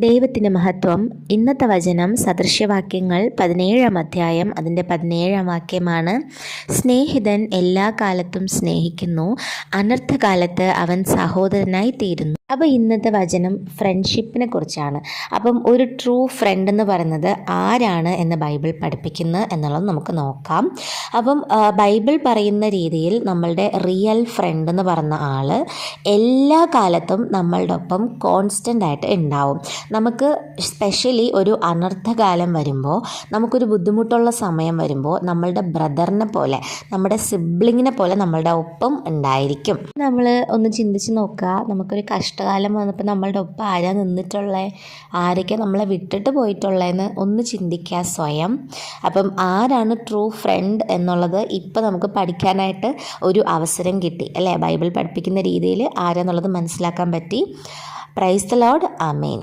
ദൈവത്തിൻ്റെ മഹത്വം. ഇന്നത്തെ വചനം സദൃശ്യവാക്യങ്ങൾ 17 അധ്യായം അതിൻ്റെ 17 വാക്യമാണ്. സ്നേഹിതൻ എല്ലാ കാലത്തും സ്നേഹിക്കുന്നു, അനർത്ഥകാലത്ത് അവൻ സഹോദരനായി തീരുന്നു. അപ്പോൾ ഇന്നത്തെ വചനം ഫ്രണ്ട്ഷിപ്പിനെ കുറിച്ചാണ്. അപ്പം ഒരു ട്രൂ ഫ്രണ്ട് എന്ന് പറയുന്നത് ആരാണ് എന്ന് ബൈബിൾ പഠിപ്പിക്കുന്നത് എന്നുള്ളത് നമുക്ക് നോക്കാം. അപ്പം ബൈബിൾ പറയുന്ന രീതിയിൽ നമ്മളുടെ റിയൽ ഫ്രണ്ട് എന്ന് പറഞ്ഞ ആൾ എല്ലാ കാലത്തും നമ്മളുടെ ഒപ്പം കോൺസ്റ്റൻ്റ് ആയിട്ട് ഉണ്ടാവും. നമുക്ക് സ്പെഷ്യലി ഒരു അനർത്ഥകാലം വരുമ്പോൾ, നമുക്കൊരു ബുദ്ധിമുട്ടുള്ള സമയം വരുമ്പോൾ നമ്മളുടെ ബ്രദറിനെ പോലെ, നമ്മുടെ സിബ്ലിങ്ങിനെ പോലെ നമ്മളുടെ ഒപ്പം ഉണ്ടായിരിക്കും. നമ്മൾ ഒന്ന് ചിന്തിച്ച് നോക്കുക, നമുക്കൊരു കഷ്ടകാലം വന്നപ്പോൾ നമ്മളുടെ ഒപ്പം ആരാ നിന്നിട്ടുള്ളത്, ആരൊക്കെ നമ്മളെ വിട്ടിട്ട് പോയിട്ടുള്ളതെന്ന് ഒന്ന് ചിന്തിക്കുക സ്വയം. അപ്പം ആരാണ് ട്രൂ ഫ്രണ്ട് എന്നുള്ളത് ഇപ്പം നമുക്ക് പഠിക്കാനായിട്ട് ഒരു അവസരം കിട്ടി അല്ലേ? ബൈബിൾ പഠിപ്പിക്കുന്ന രീതിയിൽ ആരാന്നുള്ളത് മനസ്സിലാക്കാൻ പറ്റി. Praise the Lord. ആമേൻ.